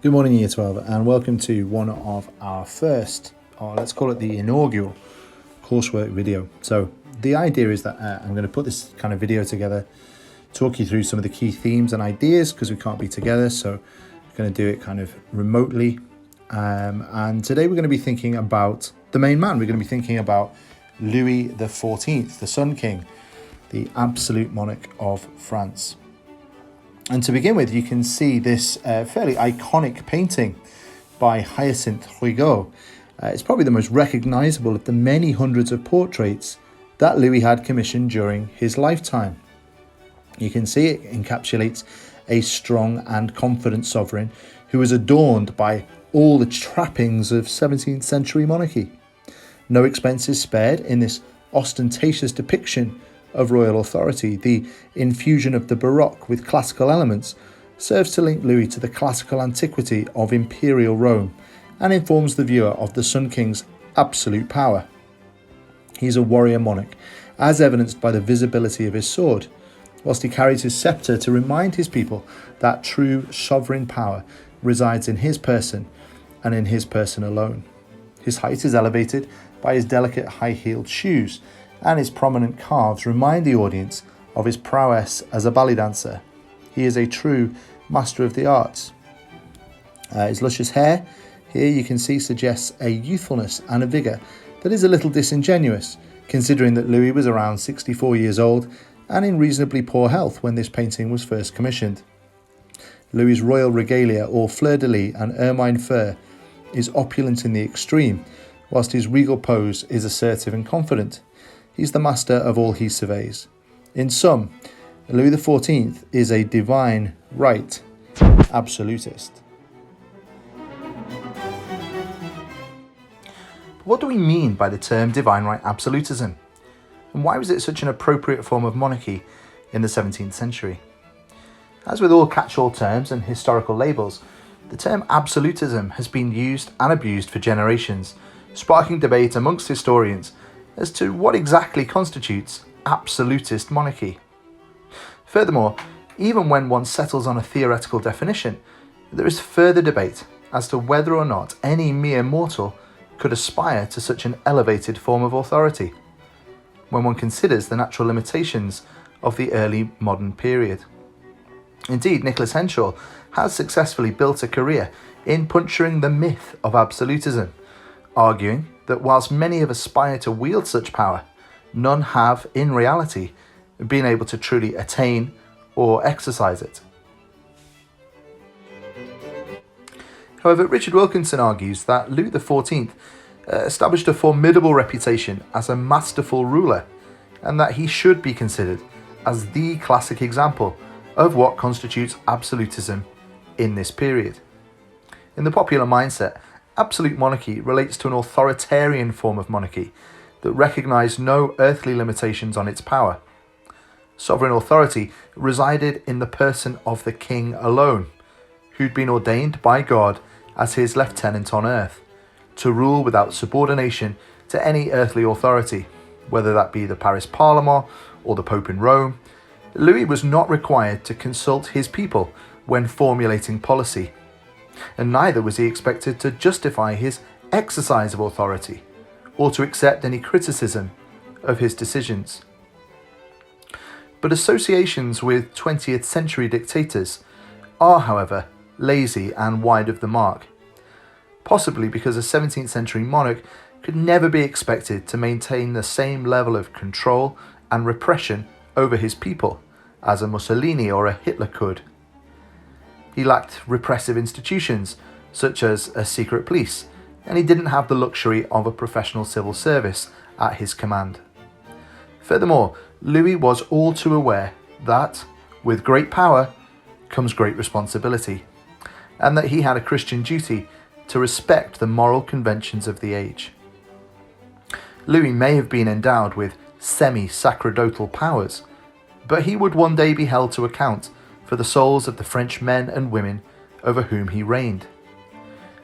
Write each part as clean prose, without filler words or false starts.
Good morning, Year 12, and welcome to one of our first, or let's call it the inaugural, coursework video. So the idea is that I'm going to put this kind of video together, talk you through some of the key themes and ideas because we can't be together, so I'm going to do it kind of remotely. And today we're going to be thinking about the main man. We're going to be thinking about Louis XIV, the Sun King, the absolute monarch of France. And to begin with, you can see this fairly iconic painting by Hyacinthe Rigaud. It's probably the most recognisable of the many hundreds of portraits that Louis had commissioned during his lifetime. You can see it encapsulates a strong and confident sovereign who was adorned by all the trappings of 17th century monarchy. No expenses spared in this ostentatious depiction of royal authority. The infusion of the Baroque with classical elements serves to link Louis to the classical antiquity of imperial Rome and informs the viewer of the Sun King's absolute power. He's a warrior monarch, as evidenced by the visibility of his sword, whilst he carries his sceptre to remind his people that true sovereign power resides in his person and in his person alone. His height is elevated by his delicate high-heeled shoes, and his prominent calves remind the audience of his prowess as a ballet dancer. He is a true master of the arts. His luscious hair, here you can see, suggests a youthfulness and a vigour that is a little disingenuous, considering that Louis was around 64 years old and in reasonably poor health when this painting was first commissioned. Louis's royal regalia, all fleur-de-lis and ermine fur, is opulent in the extreme, whilst his regal pose is assertive and confident. He's the master of all he surveys. In sum, Louis XIV is a divine right absolutist. But what do we mean by the term divine right absolutism? And why was it such an appropriate form of monarchy in the 17th century? As with all catch-all terms and historical labels, the term absolutism has been used and abused for generations, sparking debate amongst historians as to what exactly constitutes absolutist monarchy. Furthermore, even when one settles on a theoretical definition, there is further debate as to whether or not any mere mortal could aspire to such an elevated form of authority, when one considers the natural limitations of the early modern period. Indeed, Nicholas Henshaw has successfully built a career in puncturing the myth of absolutism, arguing that whilst many have aspired to wield such power, none have, in reality, been able to truly attain or exercise it. However, Richard Wilkinson argues that Louis XIV established a formidable reputation as a masterful ruler, and that he should be considered as the classic example of what constitutes absolutism in this period. In the popular mindset, absolute monarchy relates to an authoritarian form of monarchy that recognised no earthly limitations on its power. Sovereign authority resided in the person of the king alone, who'd been ordained by God as his lieutenant on earth, to rule without subordination to any earthly authority, whether that be the Paris Parlement or the Pope in Rome. Louis was not required to consult his people when formulating policy, and neither was he expected to justify his exercise of authority or to accept any criticism of his decisions. But associations with 20th century dictators are, however, lazy and wide of the mark, possibly because a 17th century monarch could never be expected to maintain the same level of control and repression over his people as a Mussolini or a Hitler could. He lacked repressive institutions such as a secret police, and he didn't have the luxury of a professional civil service at his command. Furthermore, Louis was all too aware that, with great power comes great responsibility, and that he had a Christian duty to respect the moral conventions of the age. Louis may have been endowed with semi-sacerdotal powers, but he would one day be held to account for the souls of the French men and women over whom he reigned.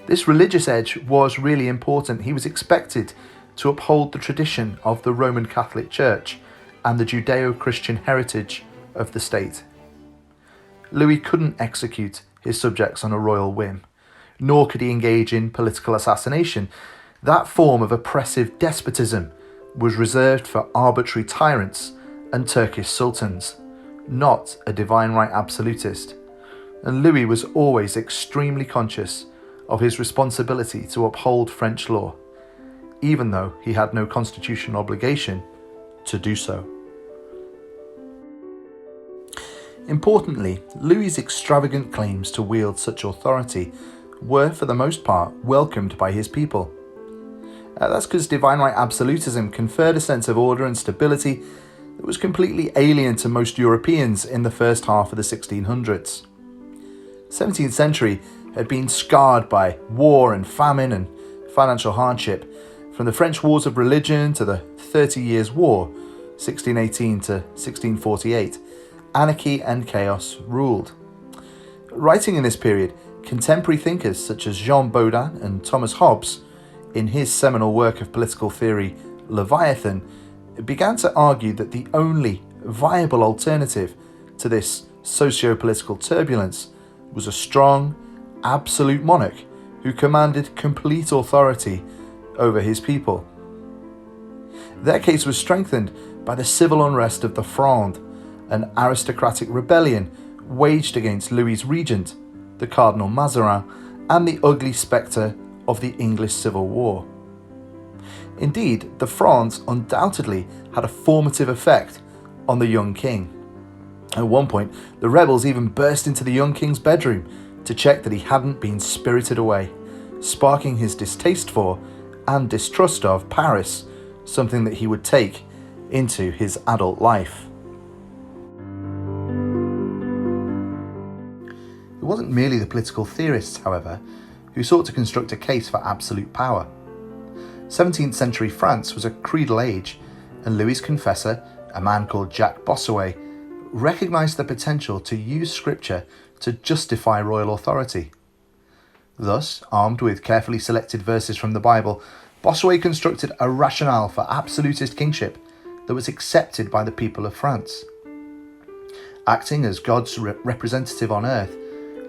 This religious edge was really important. He was expected to uphold the tradition of the Roman Catholic Church and the Judeo-Christian heritage of the state. Louis couldn't execute his subjects on a royal whim, nor could he engage in political assassination. That form of oppressive despotism was reserved for arbitrary tyrants and Turkish sultans, not a divine right absolutist. And Louis was always extremely conscious of his responsibility to uphold French law, even though he had no constitutional obligation to do so. Importantly, Louis's extravagant claims to wield such authority were, for the most part, welcomed by his people. That's because divine right absolutism conferred a sense of order and stability that was completely alien to most Europeans in the first half of the 1600s. The 17th century had been scarred by war and famine and financial hardship, from the French Wars of Religion to the 30 Years' War, 1618 to 1648. Anarchy and chaos ruled. Writing in this period, contemporary thinkers such as Jean Bodin and Thomas Hobbes, in his seminal work of political theory, Leviathan, began to argue that the only viable alternative to this socio-political turbulence was a strong, absolute monarch who commanded complete authority over his people. Their case was strengthened by the civil unrest of the Fronde, an aristocratic rebellion waged against Louis's regent, the Cardinal Mazarin, and the ugly spectre of the English Civil War. Indeed, the Fronde undoubtedly had a formative effect on the young king. At one point, the rebels even burst into the young king's bedroom to check that he hadn't been spirited away, sparking his distaste for and distrust of Paris, something that he would take into his adult life. It wasn't merely the political theorists, however, who sought to construct a case for absolute power. 17th century France was a creedal age, and Louis's confessor, a man called Jacques Bossuet, recognised the potential to use scripture to justify royal authority. Thus, armed with carefully selected verses from the Bible, Bossuet constructed a rationale for absolutist kingship that was accepted by the people of France. Acting as God's representative on earth,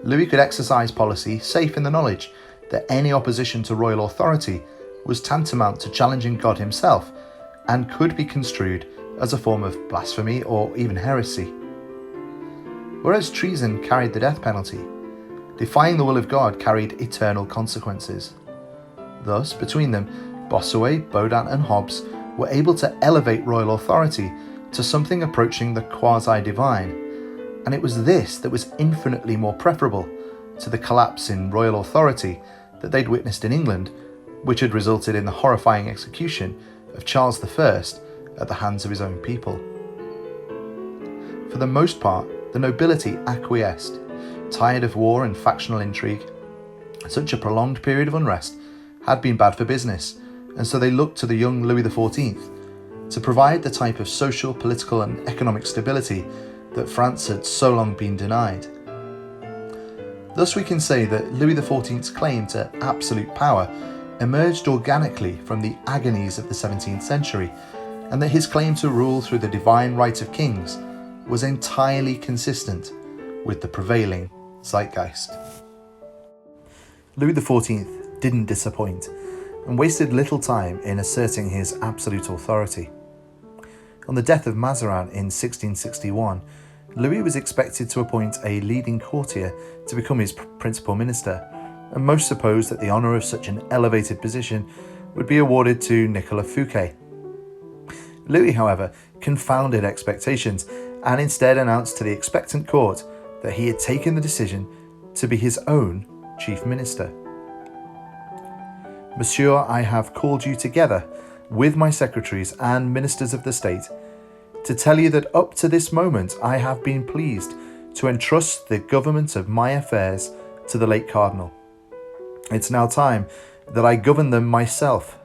Louis could exercise policy safe in the knowledge that any opposition to royal authority was tantamount to challenging God himself and could be construed as a form of blasphemy or even heresy. Whereas treason carried the death penalty, defying the will of God carried eternal consequences. Thus, between them, Bossuet, Bodin and Hobbes were able to elevate royal authority to something approaching the quasi-divine, and it was this that was infinitely more preferable to the collapse in royal authority that they'd witnessed in England, which had resulted in the horrifying execution of Charles I at the hands of his own people. For the most part, the nobility acquiesced, tired of war and factional intrigue. Such a prolonged period of unrest had been bad for business, and so they looked to the young Louis XIV to provide the type of social, political and economic stability that France had so long been denied. Thus we can say that Louis XIV's claim to absolute power emerged organically from the agonies of the 17th century, and that his claim to rule through the divine right of kings was entirely consistent with the prevailing zeitgeist. Louis XIV didn't disappoint and wasted little time in asserting his absolute authority. On the death of Mazarin in 1661, Louis was expected to appoint a leading courtier to become his principal minister, and most supposed that the honour of such an elevated position would be awarded to Nicolas Fouquet. Louis, however, confounded expectations and instead announced to the expectant court that he had taken the decision to be his own chief minister. Monsieur, I have called you together with my secretaries and ministers of the state to tell you that up to this moment I have been pleased to entrust the government of my affairs to the late cardinal. It's now time that I govern them myself.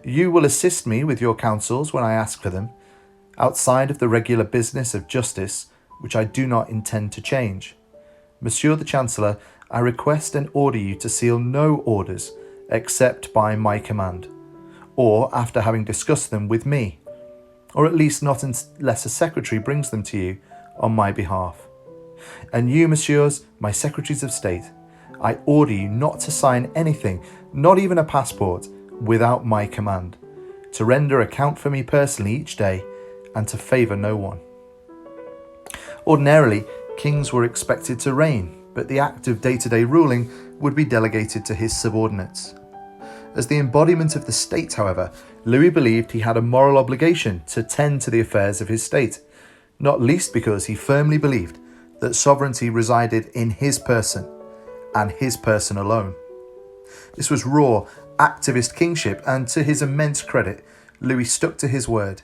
You will assist me with your counsels when I ask for them, outside of the regular business of justice, which I do not intend to change. Monsieur the Chancellor, I request and order you to seal no orders except by my command, or after having discussed them with me, or at least not unless a secretary brings them to you on my behalf. And you, messieurs, my secretaries of state, I order you not to sign anything, not even a passport, without my command, to render account for me personally each day, and to favour no one." Ordinarily, kings were expected to reign, but the act of day-to-day ruling would be delegated to his subordinates. As the embodiment of the state, however, Louis believed he had a moral obligation to tend to the affairs of his state, not least because he firmly believed that sovereignty resided in his person, and his person alone. This was raw, activist kingship, and to his immense credit, Louis stuck to his word.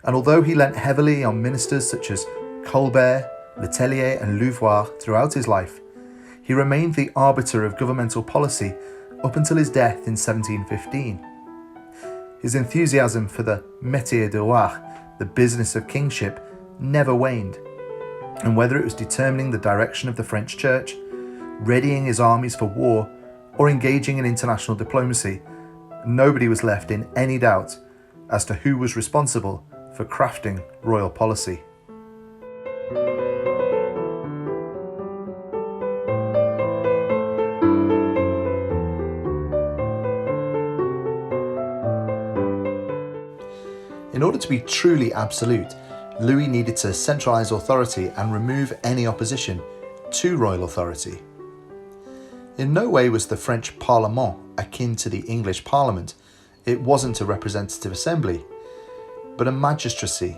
And although he lent heavily on ministers such as Colbert, Letellier and Louvois throughout his life, he remained the arbiter of governmental policy up until his death in 1715. His enthusiasm for the métier de roi, the business of kingship, never waned, and whether it was determining the direction of the French church, readying his armies for war, or engaging in international diplomacy, nobody was left in any doubt as to who was responsible for crafting royal policy. In order to be truly absolute, Louis needed to centralise authority and remove any opposition to royal authority. In no way was the French Parlement akin to the English Parliament. It wasn't a representative assembly, but a magistracy,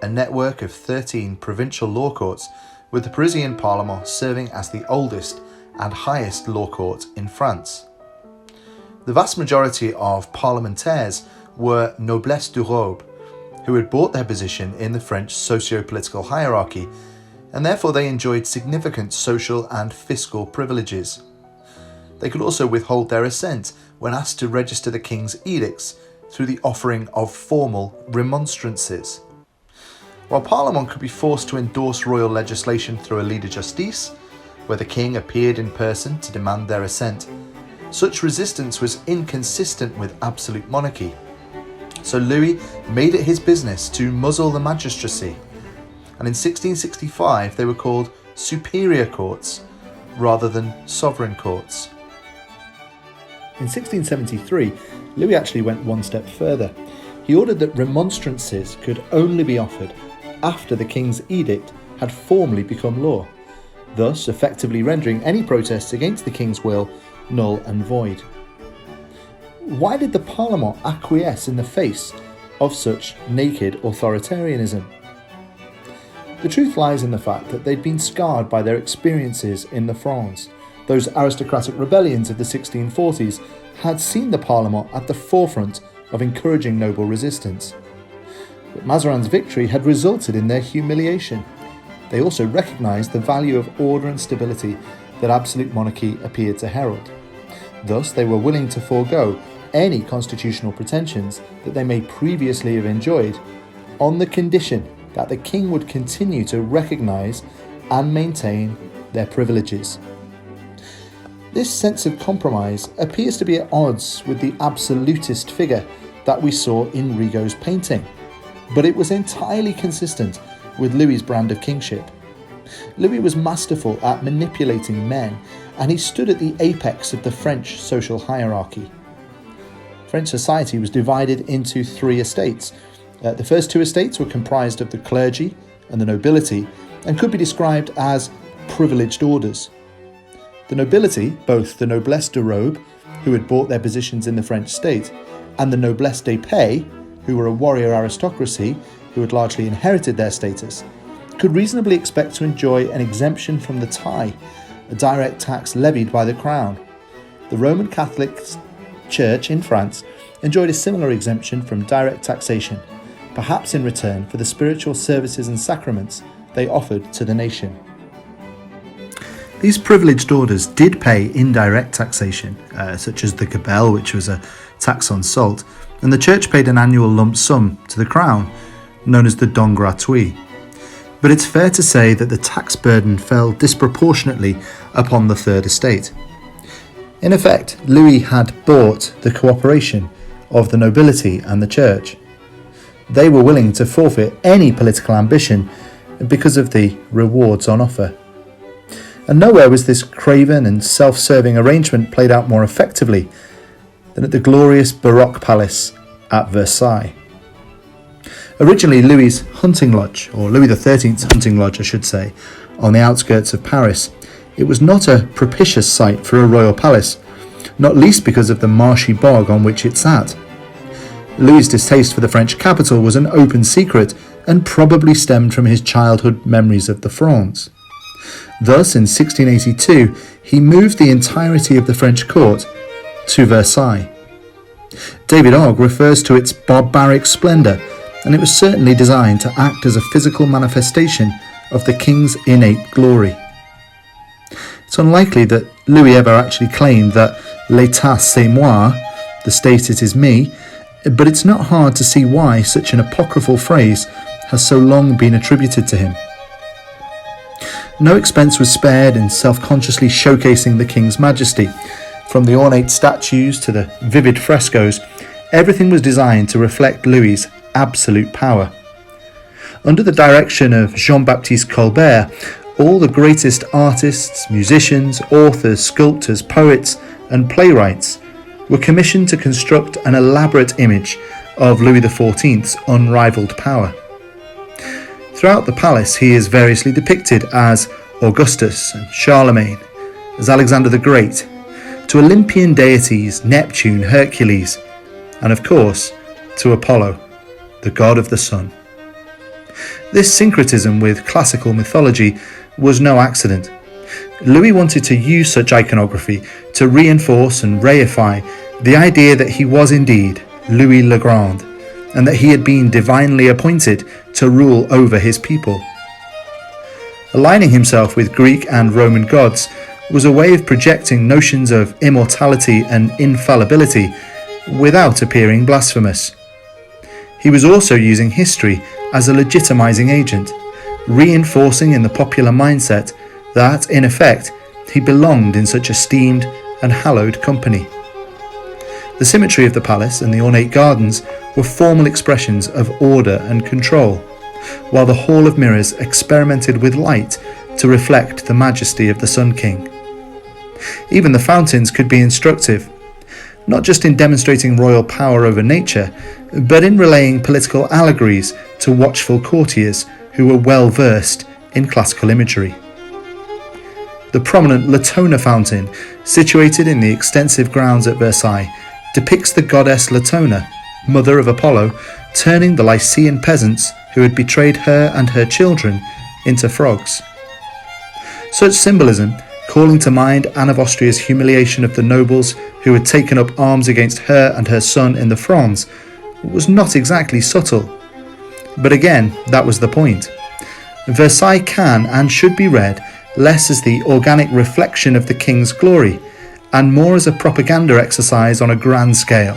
a network of 13 provincial law courts, with the Parisian Parlement serving as the oldest and highest law court in France. The vast majority of parlementaires were noblesse du robe, who had bought their position in the French socio-political hierarchy, and therefore they enjoyed significant social and fiscal privileges. They could also withhold their assent when asked to register the king's edicts through the offering of formal remonstrances. While Parliament could be forced to endorse royal legislation through a lit de justice, where the king appeared in person to demand their assent, such resistance was inconsistent with absolute monarchy. So Louis made it his business to muzzle the magistracy, and in 1665 they were called superior courts rather than sovereign courts. In 1673, Louis actually went one step further. He ordered that remonstrances could only be offered after the king's edict had formally become law, thus effectively rendering any protests against the king's will null and void. Why did the Parlement acquiesce in the face of such naked authoritarianism? The truth lies in the fact that they'd been scarred by their experiences in the Fronde. Those aristocratic rebellions of the 1640s had seen the Parlement at the forefront of encouraging noble resistance. But Mazarin's victory had resulted in their humiliation. They also recognised the value of order and stability that absolute monarchy appeared to herald. Thus, they were willing to forego any constitutional pretensions that they may previously have enjoyed, on the condition that the king would continue to recognise and maintain their privileges. This sense of compromise appears to be at odds with the absolutist figure that we saw in Rigaud's painting, but it was entirely consistent with Louis's brand of kingship. Louis was masterful at manipulating men, and he stood at the apex of the French social hierarchy. French society was divided into three estates. The first two estates were comprised of the clergy and the nobility, and could be described as privileged orders. The nobility, both the noblesse de robe, who had bought their positions in the French state, and the noblesse d'épée, who were a warrior aristocracy who had largely inherited their status, could reasonably expect to enjoy an exemption from the taille, a direct tax levied by the crown. The Roman Catholic Church in France enjoyed a similar exemption from direct taxation, perhaps in return for the spiritual services and sacraments they offered to the nation. These privileged orders did pay indirect taxation, such as the gabelle, which was a tax on salt, and the church paid an annual lump sum to the crown, known as the don gratuit. But it's fair to say that the tax burden fell disproportionately upon the third estate. In effect, Louis had bought the cooperation of the nobility and the church. They were willing to forfeit any political ambition because of the rewards on offer. And nowhere was this craven and self-serving arrangement played out more effectively than at the glorious Baroque palace at Versailles. Originally Louis's hunting lodge, or Louis XIII's hunting lodge I should say, on the outskirts of Paris, it was not a propitious site for a royal palace, not least because of the marshy bog on which it sat. Louis's distaste for the French capital was an open secret and probably stemmed from his childhood memories of the France. Thus, in 1682, he moved the entirety of the French court to Versailles. David Ogg refers to its barbaric splendour, and it was certainly designed to act as a physical manifestation of the king's innate glory. It's unlikely that Louis ever actually claimed that l'état c'est moi, the state it is me, but it's not hard to see why such an apocryphal phrase has so long been attributed to him. No expense was spared in self-consciously showcasing the king's majesty. From the ornate statues to the vivid frescoes, everything was designed to reflect Louis's absolute power. Under the direction of Jean-Baptiste Colbert, all the greatest artists, musicians, authors, sculptors, poets, and playwrights were commissioned to construct an elaborate image of Louis XIV's unrivaled power. Throughout the palace, he is variously depicted as Augustus and Charlemagne, as Alexander the Great, to Olympian deities Neptune, Hercules, and of course, to Apollo, the god of the sun. This syncretism with classical mythology was no accident. Louis wanted to use such iconography to reinforce and reify the idea that he was indeed Louis le Grand, and that he had been divinely appointed to rule over his people. Aligning himself with Greek and Roman gods was a way of projecting notions of immortality and infallibility without appearing blasphemous. He was also using history as a legitimizing agent, reinforcing in the popular mindset that, in effect, he belonged in such esteemed and hallowed company. The symmetry of the palace and the ornate gardens were formal expressions of order and control, while the Hall of Mirrors experimented with light to reflect the majesty of the Sun King. Even the fountains could be instructive, not just in demonstrating royal power over nature, but in relaying political allegories to watchful courtiers who were well versed in classical imagery. The prominent Latona fountain, situated in the extensive grounds at Versailles, depicts the goddess Latona, mother of Apollo, turning the Lycian peasants who had betrayed her and her children into frogs. Such symbolism, calling to mind Anne of Austria's humiliation of the nobles who had taken up arms against her and her son in the Fronde, was not exactly subtle. But again, that was the point. Versailles can and should be read less as the organic reflection of the king's glory, and more as a propaganda exercise on a grand scale,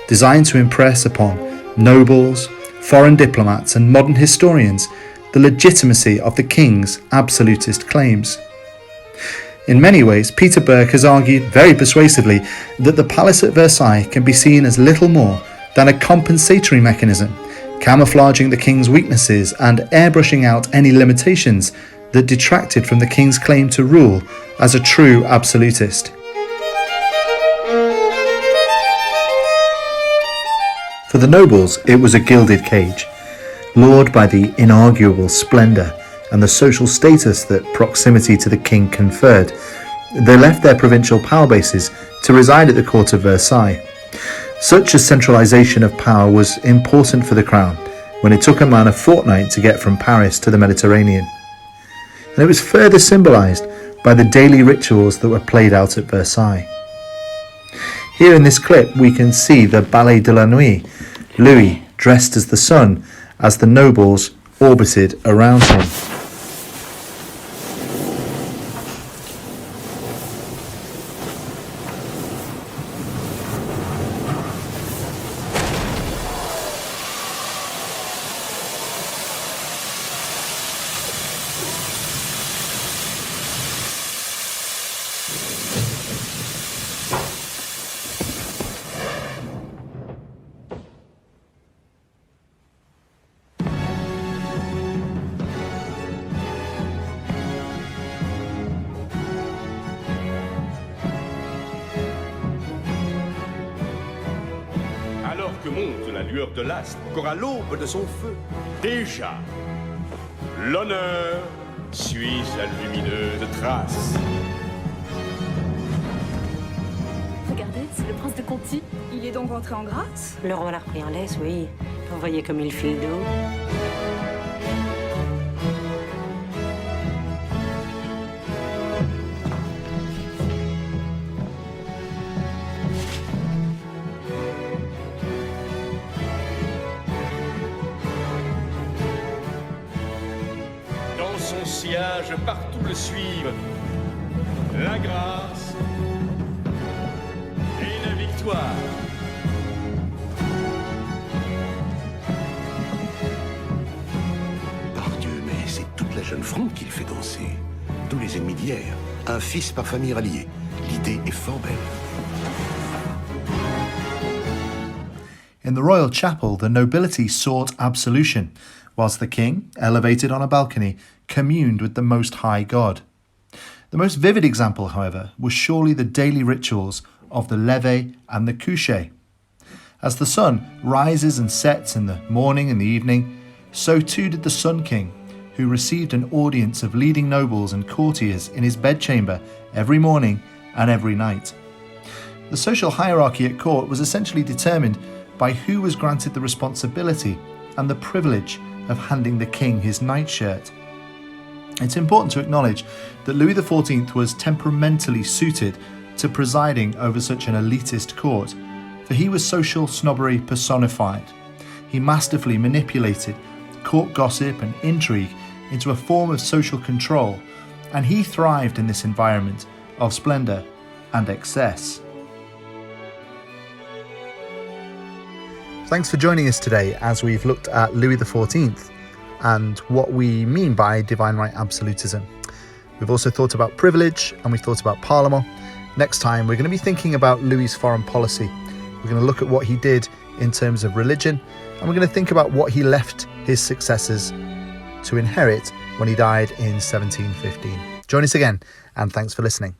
designed to impress upon nobles, foreign diplomats, and modern historians the legitimacy of the king's absolutist claims. In many ways, Peter Burke has argued very persuasively that the palace at Versailles can be seen as little more than a compensatory mechanism, camouflaging the king's weaknesses and airbrushing out any limitations that detracted from the king's claim to rule as a true absolutist. For the nobles, it was a gilded cage, lured by the inarguable splendour and the social status that proximity to the king conferred. They left their provincial power bases to reside at the court of Versailles. Such a centralisation of power was important for the crown when it took a man a fortnight to get from Paris to the Mediterranean. And it was further symbolised by the daily rituals that were played out at Versailles. Here in this clip we can see the Ballet de la Nuit, Louis dressed as the sun as the nobles orbited around him. que monte la lueur de l'astre, qu'aura l'aube de son feu. Déjà, l'honneur suit sa lumineuse trace. Regardez, c'est le prince de Conti. Il est donc entré en grâce? Le roi l'a repris en laisse, oui. Vous voyez comme il file d'eau. Dans son sillage, partout le suivent la grâce et la victoire. Pardieu, mais c'est toute la jeune fronde qu'il fait danser. Tous les ennemis d'hier. Un fils par famille ralliée. L'idée est fort belle. In the royal chapel, the nobility sought absolution, whilst the king, elevated on a balcony, communed with the Most High God. The most vivid example, however, was surely the daily rituals of the lever and the coucher. As the sun rises and sets in the morning and the evening, so too did the Sun King, who received an audience of leading nobles and courtiers in his bedchamber every morning and every night. The social hierarchy at court was essentially determined by who was granted the responsibility and the privilege of handing the king his nightshirt. It's important to acknowledge that Louis XIV was temperamentally suited to presiding over such an elitist court, for he was social snobbery personified. He masterfully manipulated court gossip and intrigue into a form of social control, and he thrived in this environment of splendour and excess. Thanks for joining us today as we've looked at Louis XIV and what we mean by Divine Right Absolutism. We've also thought about privilege and we've thought about Parlement. Next time, we're going to be thinking about Louis's foreign policy. We're going to look at what he did in terms of religion, and we're going to think about what he left his successors to inherit when he died in 1715. Join us again, and thanks for listening.